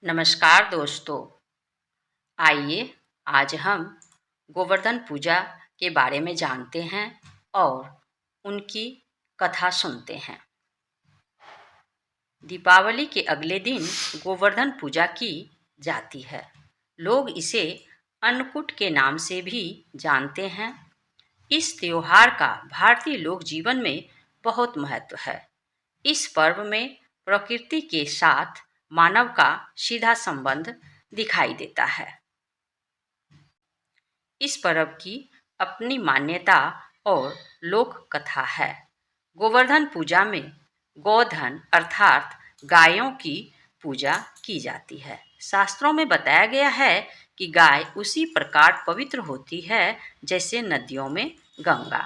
नमस्कार दोस्तों। आइए आज हम गोवर्धन पूजा के बारे में जानते हैं और उनकी कथा सुनते हैं। दीपावली के अगले दिन गोवर्धन पूजा की जाती है। लोग इसे अन्नकूट के नाम से भी जानते हैं। इस त्योहार का भारतीय लोक जीवन में बहुत महत्व है। इस पर्व में प्रकृति के साथ मानव का सीधा संबंध दिखाई देता है। इस पर्व की अपनी मान्यता और लोक कथा है। गोवर्धन पूजा में गोधन अर्थात गायों की पूजा की जाती है। शास्त्रों में बताया गया है कि गाय उसी प्रकार पवित्र होती है जैसे नदियों में गंगा।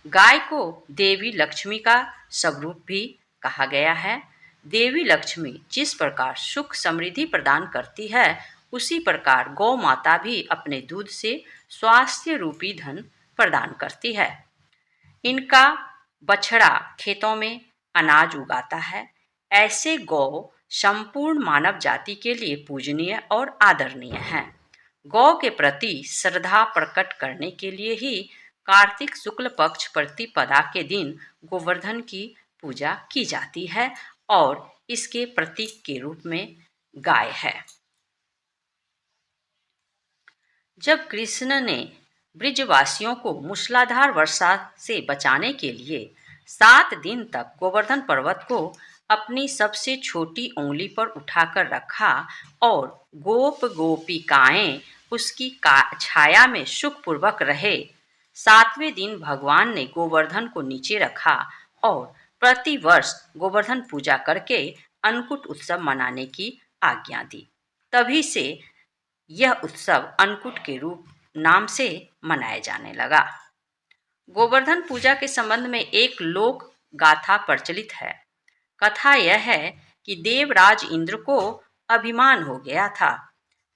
गाय को देवी लक्ष्मी का स्वरूप भी कहा गया है। देवी लक्ष्मी जिस प्रकार सुख समृद्धि प्रदान करती है, उसी प्रकार गौ माता भी अपने दूध से स्वास्थ्य रूपी धन प्रदान करती है। इनका बछड़ा खेतों में अनाज उगाता है। ऐसे गौ संपूर्ण मानव जाति के लिए पूजनीय और आदरणीय हैं। गौ के प्रति श्रद्धा प्रकट करने के लिए ही कार्तिक शुक्ल पक्ष प्रतिपदा के दिन गोवर्धन की पूजा की जाती है और इसके प्रतीक के रूप में गाय है। जब कृष्ण ने ब्रिजवासियों को मूसलाधार वर्षा से बचाने के लिए 7 दिन तक गोवर्धन पर्वत को अपनी सबसे छोटी उंगली पर उठाकर रखा और गोप गोपिकाएं उसकी छाया में सुखपूर्वक रहे, 7वें दिन भगवान ने गोवर्धन को नीचे रखा और प्रतिवर्ष गोवर्धन पूजा करके अन्नकूट उत्सव मनाने की आज्ञा दी। तभी से यह उत्सव अन्नकूट के रूप नाम से मनाया जाने लगा। गोवर्धन पूजा के संबंध में एक लोक गाथा प्रचलित है। कथा यह है कि देवराज इंद्र को अभिमान हो गया था।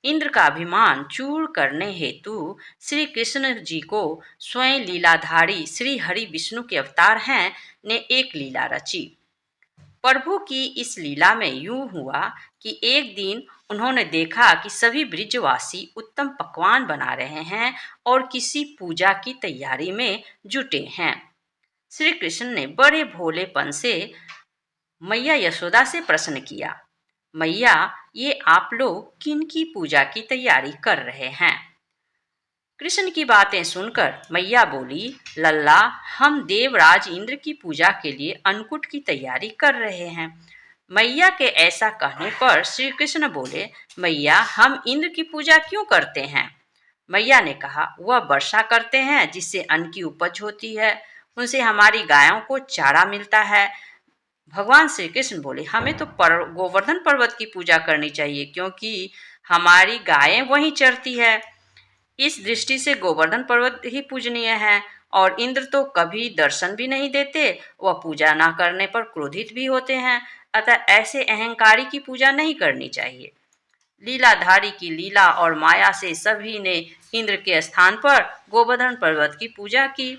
इंद्र का अभिमान चूर करने हेतु श्री कृष्ण जी को स्वयं लीलाधारी श्री हरि विष्णु के अवतार हैं ने एक लीला रची। प्रभु की इस लीला में यूं हुआ कि एक दिन उन्होंने देखा कि सभी ब्रिजवासी उत्तम पकवान बना रहे हैं और किसी पूजा की तैयारी में जुटे हैं। श्री कृष्ण ने बड़े भोलेपन से मैया यशोदा से प्रश्न किया, मैया, ये आप लोग किन की पूजा की तैयारी कर रहे हैं? कृष्ण की बातें सुनकर मैया बोली, लल्ला, हम देवराज इंद्र की पूजा के लिए अन्नकूट की तैयारी कर रहे हैं। मैया के ऐसा कहने पर श्री कृष्ण बोले, मैया, हम इंद्र की पूजा क्यों करते हैं? मैया ने कहा, वह वर्षा करते हैं जिससे अन्न की उपज होती है, उनसे हमारी गायों को चारा मिलता है। भगवान श्री कृष्ण बोले, हमें तो गोवर्धन पर्वत की पूजा करनी चाहिए क्योंकि हमारी गायें वहीं चरती है। इस दृष्टि से गोवर्धन पर्वत ही पूजनीय है और इंद्र तो कभी दर्शन भी नहीं देते, वह पूजा न करने पर क्रोधित भी होते हैं। अतः ऐसे अहंकारी की पूजा नहीं करनी चाहिए। लीलाधारी की लीला और माया से सभी ने इंद्र के स्थान पर गोवर्धन पर्वत की पूजा की।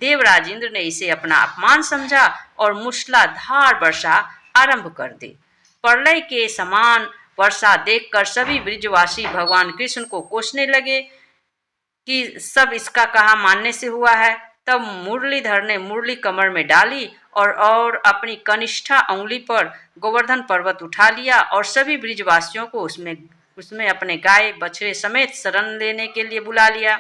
देवराज इंद्र ने इसे अपना अपमान समझा और मूसलाधार वर्षा आरंभ कर दी। प्रलय के समान वर्षा देखकर सभी ब्रिजवासी भगवान कृष्ण को कोसने लगे कि सब इसका कहा मानने से हुआ है। तब मुरलीधर ने मुरली कमर में डाली और अपनी कनिष्ठा उंगली पर गोवर्धन पर्वत उठा लिया और सभी ब्रिजवासियों को उसमें अपने गाय बछड़े समेत शरण लेने के लिए बुला लिया।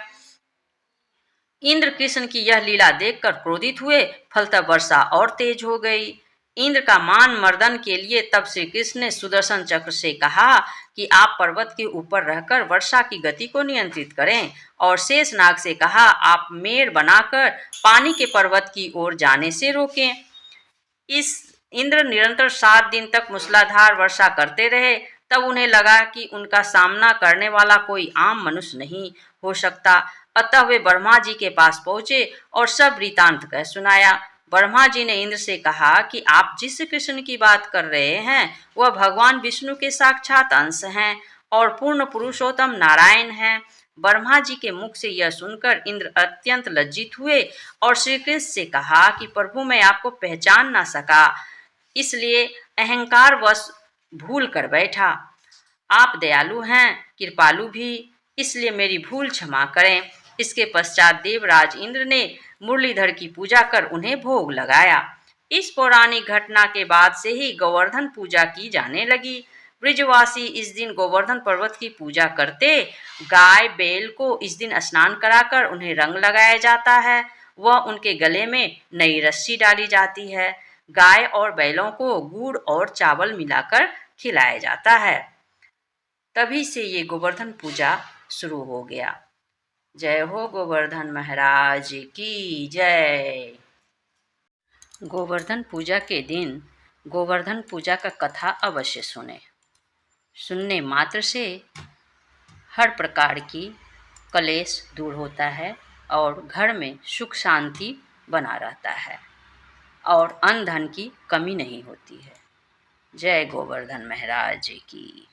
इंद्र कृष्ण की यह लीला देखकर क्रोधित हुए, फलतः वर्षा और तेज हो गई। इंद्र का मान मर्दन के लिए तब श्री कृष्ण ने सुदर्शन चक्र से कहा कि आप पर्वत के ऊपर रहकर वर्षा की गति को नियंत्रित करें और शेषनाग से कहा आप मेड़ बनाकर पानी के पर्वत की ओर जाने से रोकें। इस इंद्र निरंतर 7 दिन तक मूसलाधार वर्षा करते रहे। तब उन्हें लगा कि उनका सामना करने वाला कोई आम मनुष्य नहीं हो सकता। अतः वे ब्रह्मा जी के पास पहुंचे और सब वृतांत कह सुनाया। ब्रह्मा जी ने इंद्र से कहा कि आप जिस कृष्ण की बात कर रहे हैं वह भगवान विष्णु के साक्षात अंश हैं और पूर्ण पुरुषोत्तम नारायण हैं। ब्रह्मा जी के मुख से यह सुनकर इंद्र अत्यंत लज्जित हुए और श्री कृष्ण से कहा कि प्रभु, मैं आपको पहचान ना सका, इसलिए अहंकार वश भूल कर बैठा। आप दयालु हैं, कृपालु भी, इसलिए मेरी भूल क्षमा करें। इसके पश्चात देवराज इंद्र ने मुरलीधर की पूजा कर उन्हें भोग लगाया। इस पौराणिक घटना के बाद से ही गोवर्धन पूजा की जाने लगी। ब्रिजवासी इस दिन गोवर्धन पर्वत की पूजा करते। गाय बैल को इस दिन स्नान कराकर उन्हें रंग लगाया जाता है। वह उनके गले में नई रस्सी डाली जाती है। गाय और बैलों को गुड़ और चावल मिलाकर खिलाया जाता है। तभी से ये गोवर्धन पूजा शुरू हो गया। जय हो गोवर्धन महाराज की जय। गोवर्धन पूजा के दिन गोवर्धन पूजा का कथा अवश्य सुने। सुनने मात्र से हर प्रकार की कलेश दूर होता है और घर में सुख शांति बना रहता है और अन्न धन की कमी नहीं होती है। जय गोवर्धन महाराज की।